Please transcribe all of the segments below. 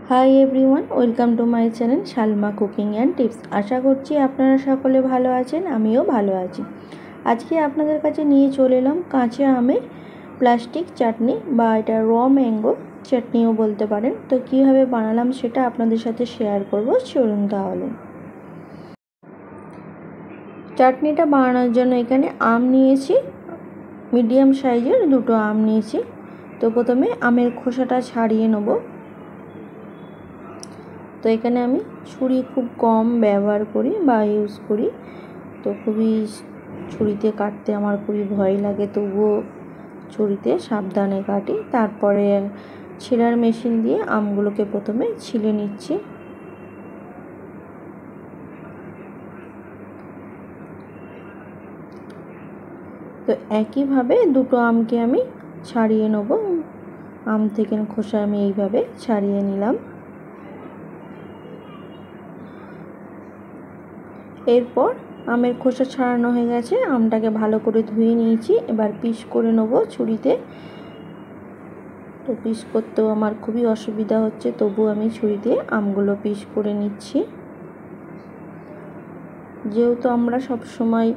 High everyone, welcome to my channel Shalma cooking and tips. আশা করছি আপনারা সকলে ভালো আছেন, আমিও ভালো আছি। আজকে আপনাদের কাছে নিয়ে চলে এলাম কাঁচা আমের প্লাস্টিক চাটনি, বা এটা র ম্যাঙ্গো চাটনিও বলতে পারেন। তো কীভাবে বানালাম সেটা আপনাদের সাথে শেয়ার করব, চলুন তাহলে। চাটনিটা বানানোর জন্য এখানে আম নিয়েছি, মিডিয়াম সাইজের দুটো আম নিয়েছি। তো প্রথমে আমের খোসাটা ছাড়িয়ে নেব। তো এখানে আমি ছুরি খুব কম ব্যবহার করি বা ইউজ করি, তো খুবই ছুরিতে কাটতে আমার খুবই ভয় লাগে, তবুও ছুরিতে সাবধানে কাটি। তারপরে ছিলার মেশিন দিয়ে আমগুলোকে প্রথমে ছিলে নিচ্ছি। তো একইভাবে দুটো আমকে আমি ছাড়িয়ে নেব। আম থেকে খোসা আমি এইভাবে ছাড়িয়ে নিলাম। এরপর আমের খোসা ছাড়ানো হয়ে গেছে, আমটাকে ভালো করে ধুয়ে নিয়েছি। এবার পিস করে নেব ছুরিতে। তো পিস করতেও আমার খুবই অসুবিধা হচ্ছে, তবু আমি ছুরিতে আমগুলো পিস করে নিচ্ছি। যেহেতু আমরা সব সময়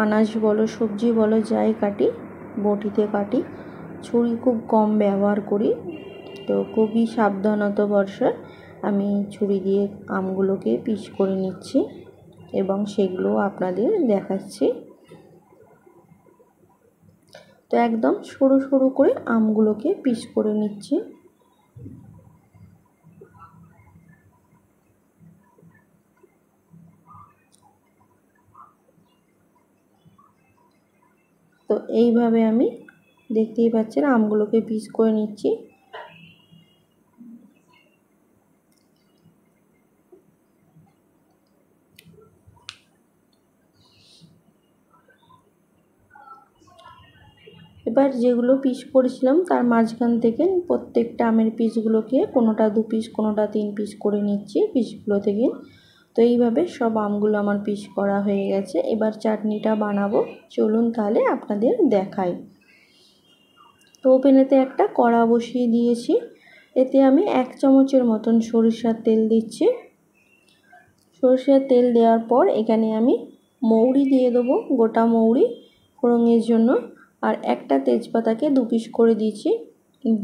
আনাজ বলো সবজি বলো যাই কাটি বটিতে কাটি, ছুরি খুব কম ব্যবহার করি, তো খুবই সাবধানতাবশত আমি ছুরি দিয়ে আমগুলোকে পিস করে নিচ্ছি এবং সেগুলো আপনাদের দেখাচ্ছি। তো একদম সরু সরু করে আমগুলোকে পিস করে নিচ্ছি। তো এইভাবে আমি দেখতেই পাচ্ছেন আমগুলোকে পিস করে নিচ্ছি। এবার যেগুলো পিস করেছিলাম তার মাঝখান থেকে প্রত্যেকটা আমের পিসগুলোকে কোনোটা 2 পিস কোনোটা 3 পিস করে নিচ্ছি পিসগুলো থেকে। তো এইভাবে সব আমগুলো আমার পিস করা হয়ে গেছে। এবার চাটনিটা বানাবো, চলুন তাহলে আপনাদের দেখাই। তো ওভেনেতে একটা কড়া বসিয়ে দিয়েছি, এতে আমি 1 চামচের মতন সরিষার তেল দিচ্ছি। সরিষার তেল দেওয়ার পর এখানে আমি মৌরি দিয়ে দেবো, গোটা মৌরি ফোড়নের জন্য। আর একটা তেজপাতাকে 2 পিস করে দিয়েছি,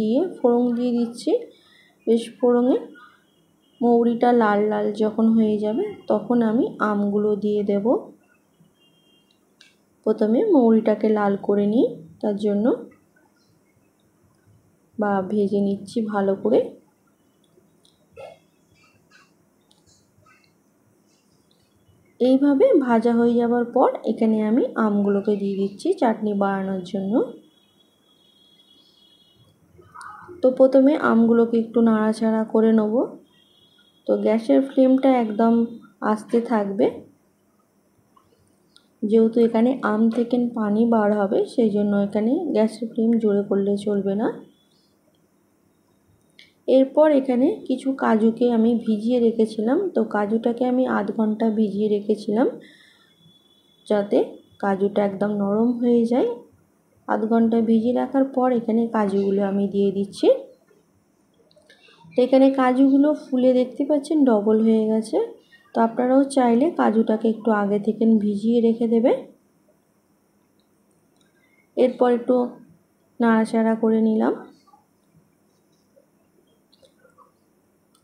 দিয়ে ফোড়ন দিয়ে দিচ্ছি। বেশ ফোড়নে মৌরিটা লাল লাল যখন হয়ে যাবে তখন আমি আমগুলো দিয়ে দেব। প্রথমে মৌরিটাকে লাল করে নিই, তার জন্য বা ভেজে নিচ্ছি ভালো করে। এইভাবে ভাজা হয়ে যাওয়ার পর এখানে আমি আমগুলোকে দিয়ে দিচ্ছি চাটনি বানানোর জন্য। তো প্রথমে আমগুলোকে একটু নাড়াচাড়া করে নেব। তো গ্যাসের ফ্লেমটা একদম আস্তে থাকবে, যেহেতু এখানে আম থেকে পানি বার হবে, সেই জন্য এখানে গ্যাসের ফ্লেম জোরে করলে চলবে না। এরপর এখানে কিছু কাজুকে আমি ভিজিয়ে রেখেছিলাম, তো কাজুটাকে আমি আধ ঘন্টা ভিজিয়ে রেখেছিলাম যাতে কাজুটা একদম নরম হয়ে যায়। আধ ঘন্টা ভিজিয়ে রাখার পর এখানে কাজুগুলো আমি দিয়ে দিচ্ছি। তো এখানে কাজুগুলো ফুলে দেখতে পাচ্ছেন ডবল হয়ে গেছে। তো আপনারাও চাইলে কাজুটাকে একটু আগে থেকে ভিজিয়ে রেখে দেবে। এরপর একটু নাড়াচাড়া করে নিলাম।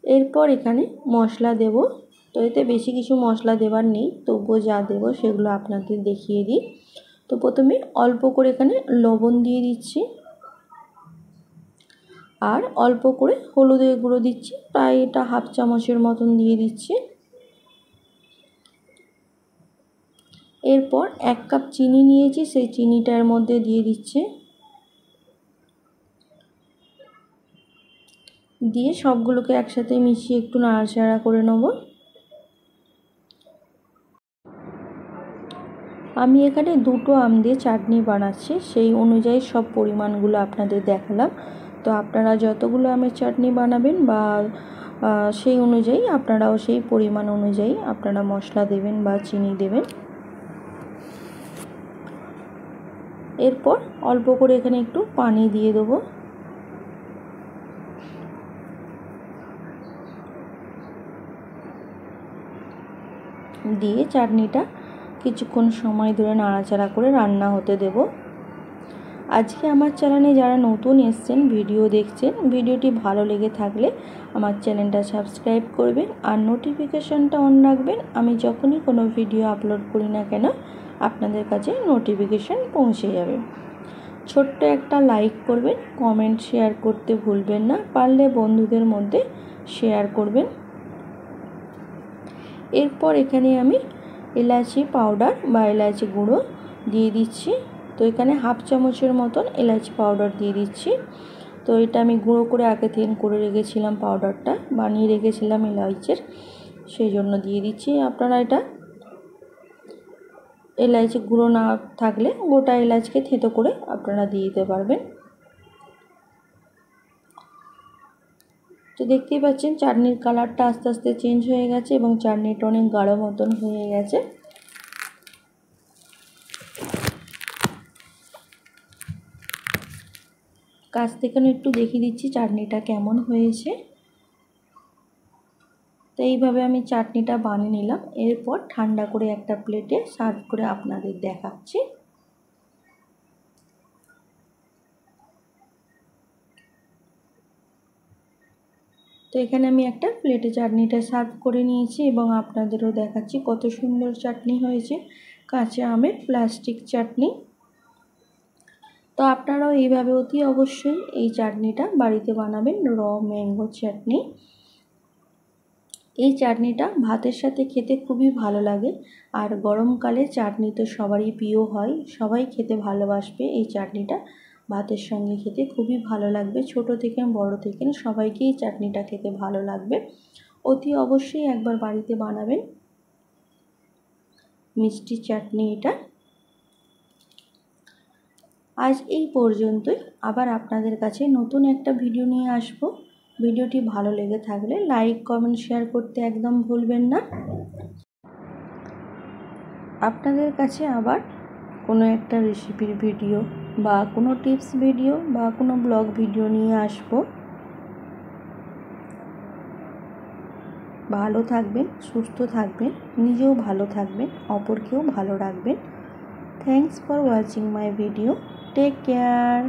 এরপর এখানে মশলা দেব। তো এতে বেশি কিছু মশলা দেওয়ার নেই, তবুও যা দেব সেগুলো আপনাদের দেখিয়ে দিই। তো প্রথমে অল্প করে এখানে লবণ দিয়ে দিচ্ছি, আর অল্প করে হলুদের গুঁড়ো দিচ্ছি, প্রায় এটা হাফ চামচের মতন দিয়ে দিচ্ছি। এরপর 1 কাপ চিনি নিয়েছি, সেই চিনিটার মধ্যে দিয়ে দিচ্ছি। দিয়ে সবগুলোকে একসাথে মিশিয়ে একটু নাড়াচাড়া করে নেব। আমি এখানে 2টো আম দিয়ে চাটনি বানাচ্ছি, সেই অনুযায়ী সব পরিমাণগুলো আপনাদের দেখালাম। তো আপনারা যতগুলো আমের চাটনি বানাবেন বা সেই অনুযায়ী আপনারাও সেই পরিমাণ অনুযায়ী আপনারা মশলা দেবেন বা চিনি দেবেন। এরপর অল্প করে এখানে একটু পানি দিয়ে দেবো। দিয়ে চাটনিটা কিছুক্ষণ সময় ধরে নাড়াচাড়া করে রান্না হতে দেব। আজকে আমার চ্যানেলে যারা নতুন এসেছেন, ভিডিও দেখছেন, ভিডিওটি ভালো লেগে থাকলে আমার চ্যানেলটা সাবস্ক্রাইব করবেন আর নোটিফিকেশানটা অন রাখবেন। আমি যখনই কোনো ভিডিও আপলোড করি না কেন আপনাদের কাছে নোটিফিকেশান পৌঁছে যাবে। ছোট্ট একটা লাইক করবেন, কমেন্ট শেয়ার করতে ভুলবেন না, পারলে বন্ধুদের মধ্যে শেয়ার করবেন। এরপর এখানে আমি এলাচি পাউডার বা এলাচি গুঁড়ো দিয়ে দিচ্ছি। তো এখানে হাফ চামচের মতন এলাচি পাউডার দিয়ে দিচ্ছি। তো এটা আমি গুঁড়ো করে আগে থেকে করে রেখেছিলাম, পাউডারটা বানিয়ে রেখেছিলাম এলাচের, সেই জন্য দিয়ে দিচ্ছি। আপনারা এটা এলাচি গুঁড়ো না থাকলে গোটা এলাচকে থেঁতো করে আপনারা দিয়ে দিতে পারবেন। তো দেখতেই পাচ্ছেন চাটনির কালারটা আস্তে আস্তে চেঞ্জ হয়ে গেছে এবং চাটনিটা অনেক গাঢ় মতন হয়ে গেছে। কাছ থেকে একটু দেখিয়ে দিচ্ছি চাটনিটা কেমন হয়েছে। তো এইভাবে আমি চাটনিটা বানিয়ে নিলাম। এরপর ঠান্ডা করে একটা প্লেটে সার্ভ করে আপনাদের দেখাচ্ছি। তো এখানে আমি একটা প্লেটে চাটনিটা সার্ভ করে নিয়েছি এবং আপনাদেরও দেখাচ্ছি কত সুন্দর চাটনি হয়েছে, কাঁচা আমের প্লাস্টিক চাটনি। তো আপনারাও এইভাবে অতি অবশ্যই এই চাটনিটা বাড়িতে বানাবেন, র ম্যাঙ্গো চাটনি। এই চাটনিটা ভাতের সাথে খেতে খুবই ভালো লাগে আর গরমকালে চাটনি তো সবারই প্রিয় হয়, সবাই খেতে ভালোবাসবে। এই চাটনিটা ভাতের সঙ্গে খেতে খুবই ভালো লাগবে, ছোট থেকে বড় থেকে সবাইকেই চাটনিটা খেতে ভালো লাগবে। অতি অবশ্যই একবার বাড়িতে বানাবেন মিষ্টি চাটনি এটা। আজ এই পর্যন্তই, আবার আপনাদের কাছে নতুন একটা ভিডিও নিয়ে আসব। ভিডিওটি ভালো লেগে থাকলে লাইক কমেন্ট শেয়ার করতে একদম ভুলবেন না। আপনাদের কাছে আবার কোনো একটা রেসিপির ভিডিও বা কোনো টিপস ভিডিও বা কোনো ব্লগ ভিডিও নিয়ে আসব। ভালো থাকবেন, সুস্থ থাকবেন, নিজেও ভালো থাকবেন, অপরকেও ভালো রাখবেন। Thanks for watching my video. Take care.